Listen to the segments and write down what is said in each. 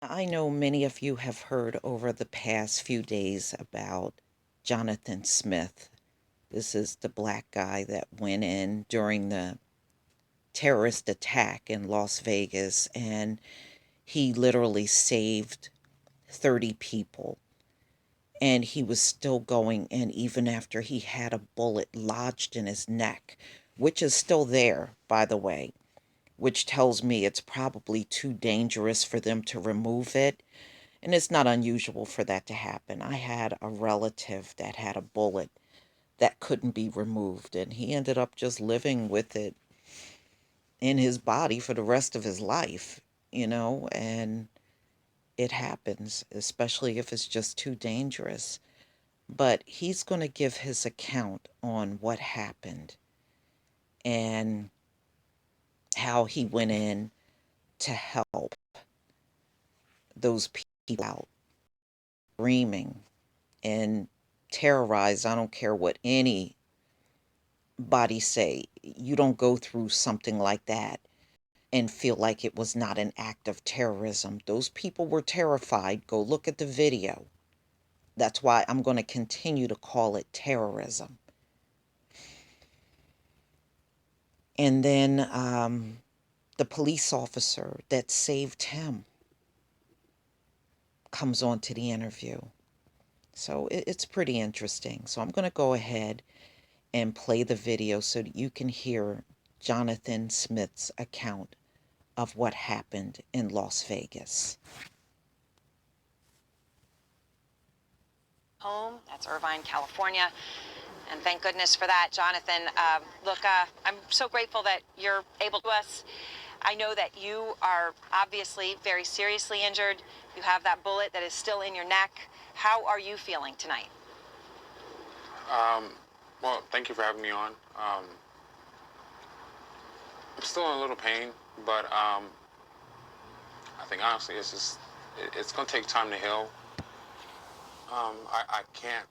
I know many of you have heard over the past few days about Jonathan Smith. This is the black guy that went in during the terrorist attack in Las Vegas, and he literally saved 30 people. And he was still going in even after he had a bullet lodged in his neck, which is still there, by the way, which tells me it's probably too dangerous for them to remove it. And it's not unusual for that to happen. I had a relative that had a bullet that couldn't be removed, and he ended up just living with it in his body for the rest of his life, and it happens, especially if it's just too dangerous. But he's going to give his account on what happened and how he went in to help those people out, screaming and terrorized. I don't care what anybody say. You don't go through something like that and feel like it was not an act of terrorism. Those people were terrified. Go look at the video. That's why I'm going to continue to call it terrorism. And then the police officer that saved him comes on to the interview. So it's pretty interesting. So I'm going to go ahead and play the video so that you can hear Jonathan Smith's account of what happened in Las Vegas. Home. That's Irvine, California. And thank goodness for that, Jonathan. Look, I'm so grateful that you're able to us. I know that you are obviously very seriously injured. You have that bullet that is still in your neck. How are you feeling tonight? Um, well, thank you for having me on. I'm still in a little pain, but I think honestly it's gonna take time to heal. I can't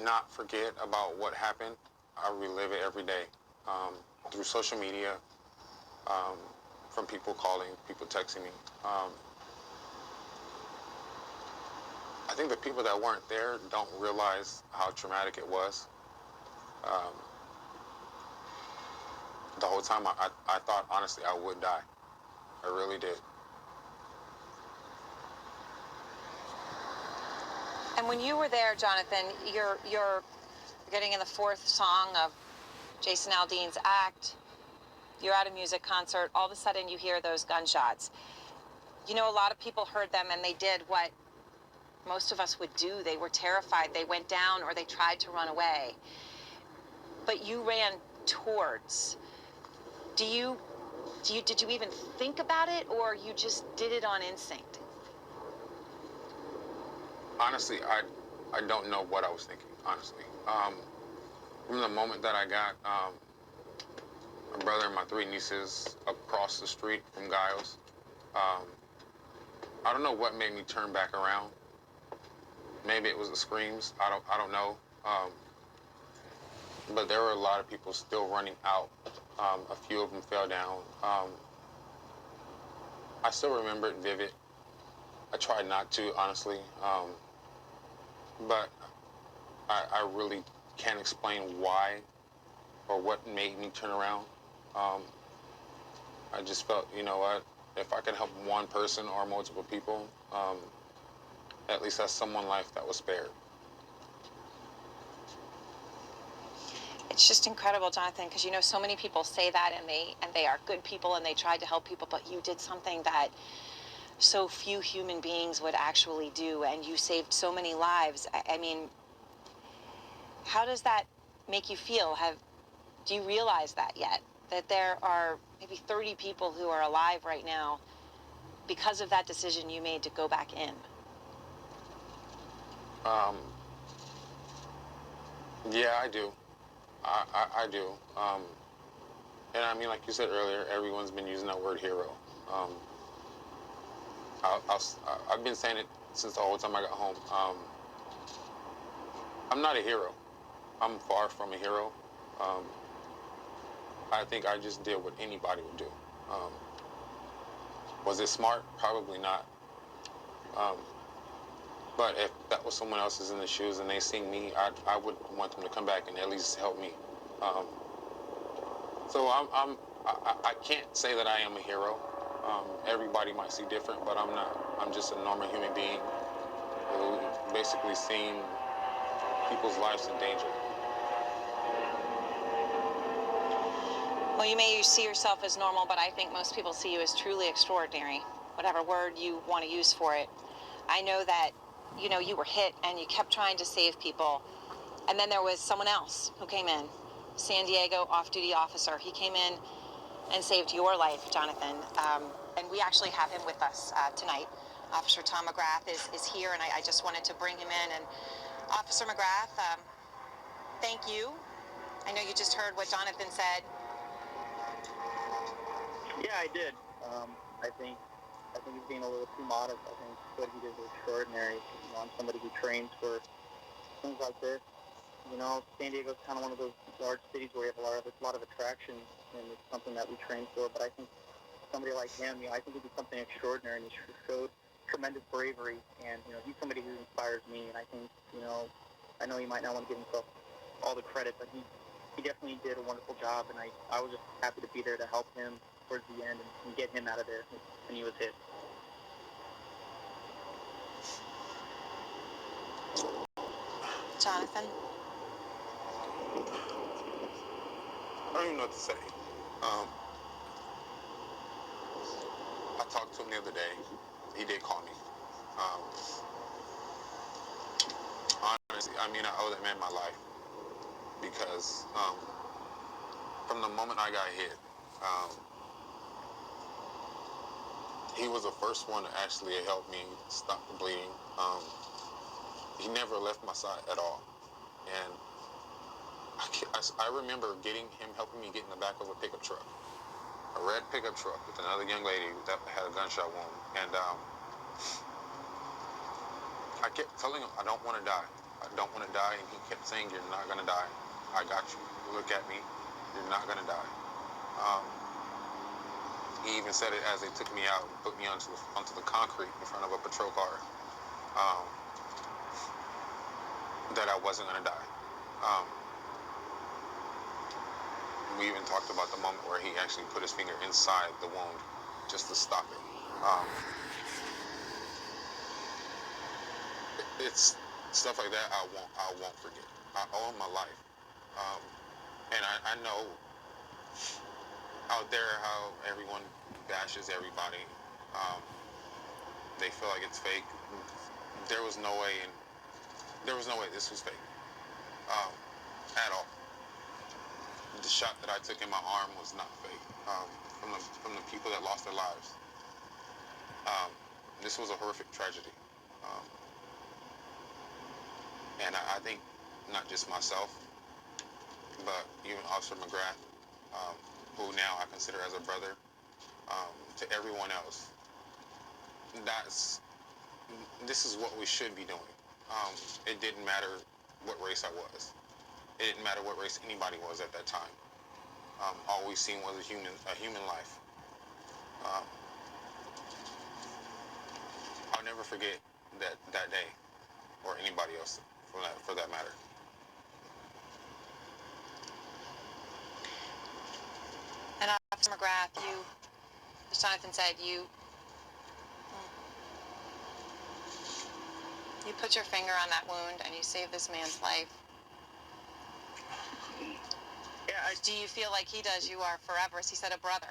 not forget about what happened. I relive it every day through social media, um, from people calling, people texting me. I think the people that weren't there don't realize how traumatic it was. Um, the whole time I thought honestly I would die. I really did. And when you were there, Jonathan, you're getting in the fourth song of Jason Aldean's act. You're at a music concert. All of a sudden, you hear those gunshots. You know, a lot of people heard them, and they did what most of us would do. They were terrified. They went down or they tried to run away. But you ran towards. Do you, did you even think about it, or you just did it on instinct? Honestly, I don't know what I was thinking. Honestly, from the moment that I got my brother and my three nieces across the street from Giles, um, I don't know what made me turn back around. Maybe it was the screams. I don't know. But there were a lot of people still running out. A few of them fell down. I still remember it vivid. I tried not to, honestly, but I really can't explain why or what made me turn around. Um, I just felt, you know what, if I could help one person or multiple people, at least that's someone life that was spared. It's just incredible, Jonathan, because you know so many people say that, and they are good people and they tried to help people, but you did something that so few human beings would actually do, and you saved so many lives. I mean, how does that make you feel? Do you realize that yet? That there are maybe 30 people who are alive right now because of that decision you made to go back in? Um, yeah, I do. I do. And I mean, like you said earlier, everyone's been using that word hero. Um, I've been saying it since the whole time I got home. I'm not a hero. I'm far from a hero. Um, I think I just did what anybody would do. Um, was it smart? Probably not. Um, but if that was someone else's in the shoes and they seen me, I would want them to come back and at least help me. Um, so I can't say that I am a hero. Everybody might see different, but I'm not. I'm just a normal human being who basically seen people's lives in danger. Well, you may see yourself as normal, but I think most people see you as truly extraordinary, whatever word you want to use for it. I know that, you were hit and you kept trying to save people. And then there was someone else who came in, San Diego off-duty officer. He came in and saved your life, Jonathan. And we actually have him with us tonight. Officer Tom McGrath is here, and I just wanted to bring him in. And Officer McGrath, thank you. I know you just heard what Jonathan said. Yeah, I did. I think he's being a little too modest. I think what he did was extraordinary. I'm somebody who trains for things like this. San Diego's kind of one of those large cities where we have a lot of attractions, and it's something that we train for. But I think somebody like him, I think he did something extraordinary, and he showed tremendous bravery. And he's somebody who inspires me. And I think, I know he might not want to give himself all the credit, but he definitely did a wonderful job. And I was just happy to be there to help him towards the end and get him out of there when he was hit. Jonathan? I don't even know what to say. I talked to him the other day. He did call me. Honestly, I owe that man my life because from the moment I got hit, he was the first one to actually help me stop the bleeding. He never left my side at all. And I remember helping me get in the back of a pickup truck, a red pickup truck with another young lady that had a gunshot wound. And I kept telling him, I don't want to die. I don't want to die. And he kept saying, you're not going to die. I got you. Look at me. You're not going to die. He even said it as they took me out and put me onto the concrete in front of a patrol car, that I wasn't going to die. We even talked about the moment where he actually put his finger inside the wound just to stop it. It's stuff like that I won't forget. I owe him my life. And I know out there how everyone bashes everybody. They feel like it's fake. There was no way this was fake, at all. The shot that I took in my arm was not fake. From the people that lost their lives. This was a horrific tragedy. And I think not just myself, but even Officer McGrath, who now I consider as a brother, to everyone else. This is what we should be doing. It didn't matter what race I was. It didn't matter what race anybody was at that time. All we seen was a human life. I'll never forget that day, or anybody else for that matter. And Officer McGrath, as Jonathan said, you put your finger on that wound and you saved this man's life. Yeah, Do you feel like he does? You are forever, as he said, a brother.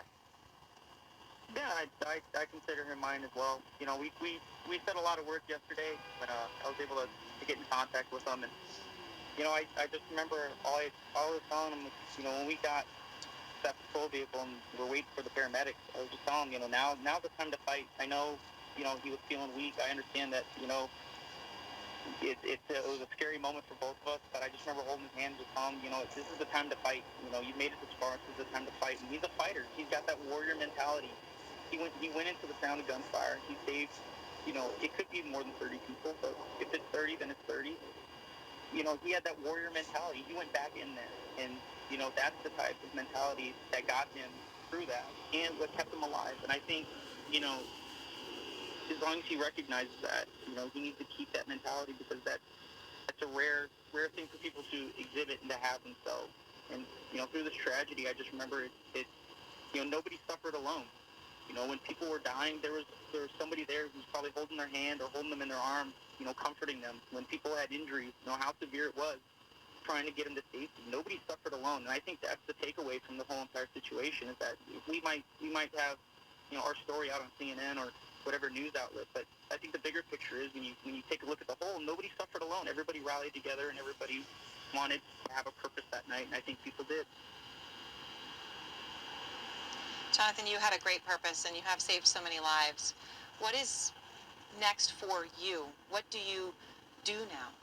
Yeah, I consider him mine as well. We said a lot of work yesterday, but I was able to get in contact with him, and I just remember all I was telling him was, when we got that patrol vehicle and we're waiting for the paramedics, I was just telling him, now's the time to fight. I know, he was feeling weak. I understand that, it was a scary moment for both of us, but I just remember holding his hand and just telling him, this is the time to fight. You've made it this far. This is the time to fight. And he's a fighter. He's got that warrior mentality. He went into the sound of gunfire. He saved, it could be more than 30 people, but if it's 30, then it's 30. He had that warrior mentality. He went back in there, and that's the type of mentality that got him through that and what kept him alive. And I think, as long as he recognizes that, he needs to keep that mentality, because that's a rare thing for people to exhibit and to have themselves. And through this tragedy, I just remember nobody suffered alone. When people were dying, there was somebody there who's probably holding their hand or holding them in their arms, comforting them. When people had injuries, how severe it was, trying to get them to safety. Nobody suffered alone, and I think that's the takeaway from the whole entire situation, is that we might have our story out on CNN or whatever news outlet, but I think the bigger picture is when you take a look at the whole, nobody suffered alone. Everybody rallied together, and everybody wanted to have a purpose that night, and I think people did. Jonathan, you had a great purpose, and you have saved so many lives. What is next for you? What do you do now?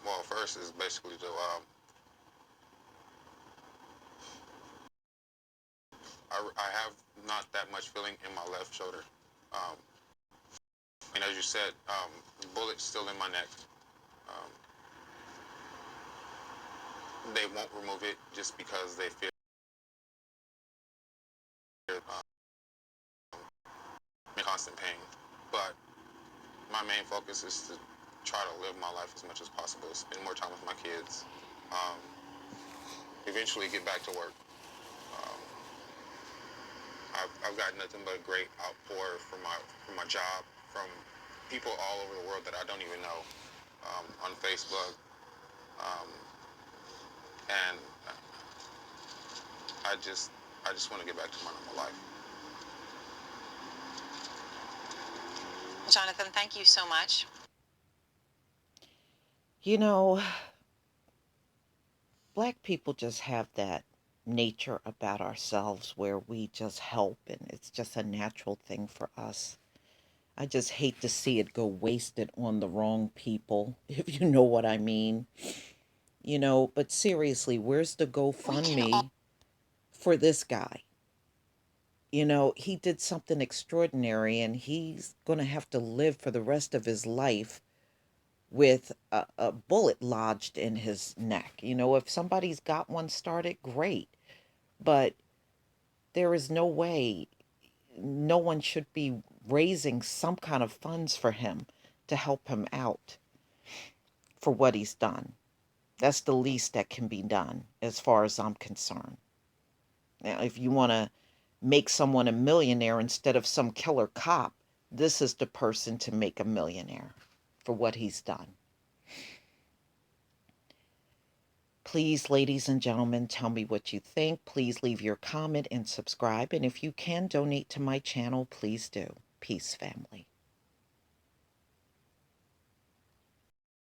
Well, first is basically to I have not that much feeling in my left shoulder. And as you said, bullet's still in my neck. Um, they won't remove it just because they fear constant pain. But my main focus is to try to live my life as much as possible, spend more time with my kids, eventually get back to work. Um, I've got nothing but great outpour from my job, from people all over the world that I don't even know, on Facebook, um, and I just want to get back to my normal life. Jonathan, thank you so much. You know, Black people just have that nature about ourselves where we just help, and it's just a natural thing for us. I just hate to see it go wasted on the wrong people, if you know what I mean. But seriously, where's the GoFundMe for this guy? He did something extraordinary, and he's going to have to live for the rest of his life with a bullet lodged in his neck. If somebody's got one started, great. But there is no way, no one should be raising some kind of funds for him to help him out for what he's done. That's the least that can be done as far as I'm concerned. Now, if you want to make someone a millionaire instead of some killer cop, this is the person to make a millionaire for what he's done. Please, ladies and gentlemen, tell me what you think. Please leave your comment and subscribe. And if you can donate to my channel, please do. Peace, family.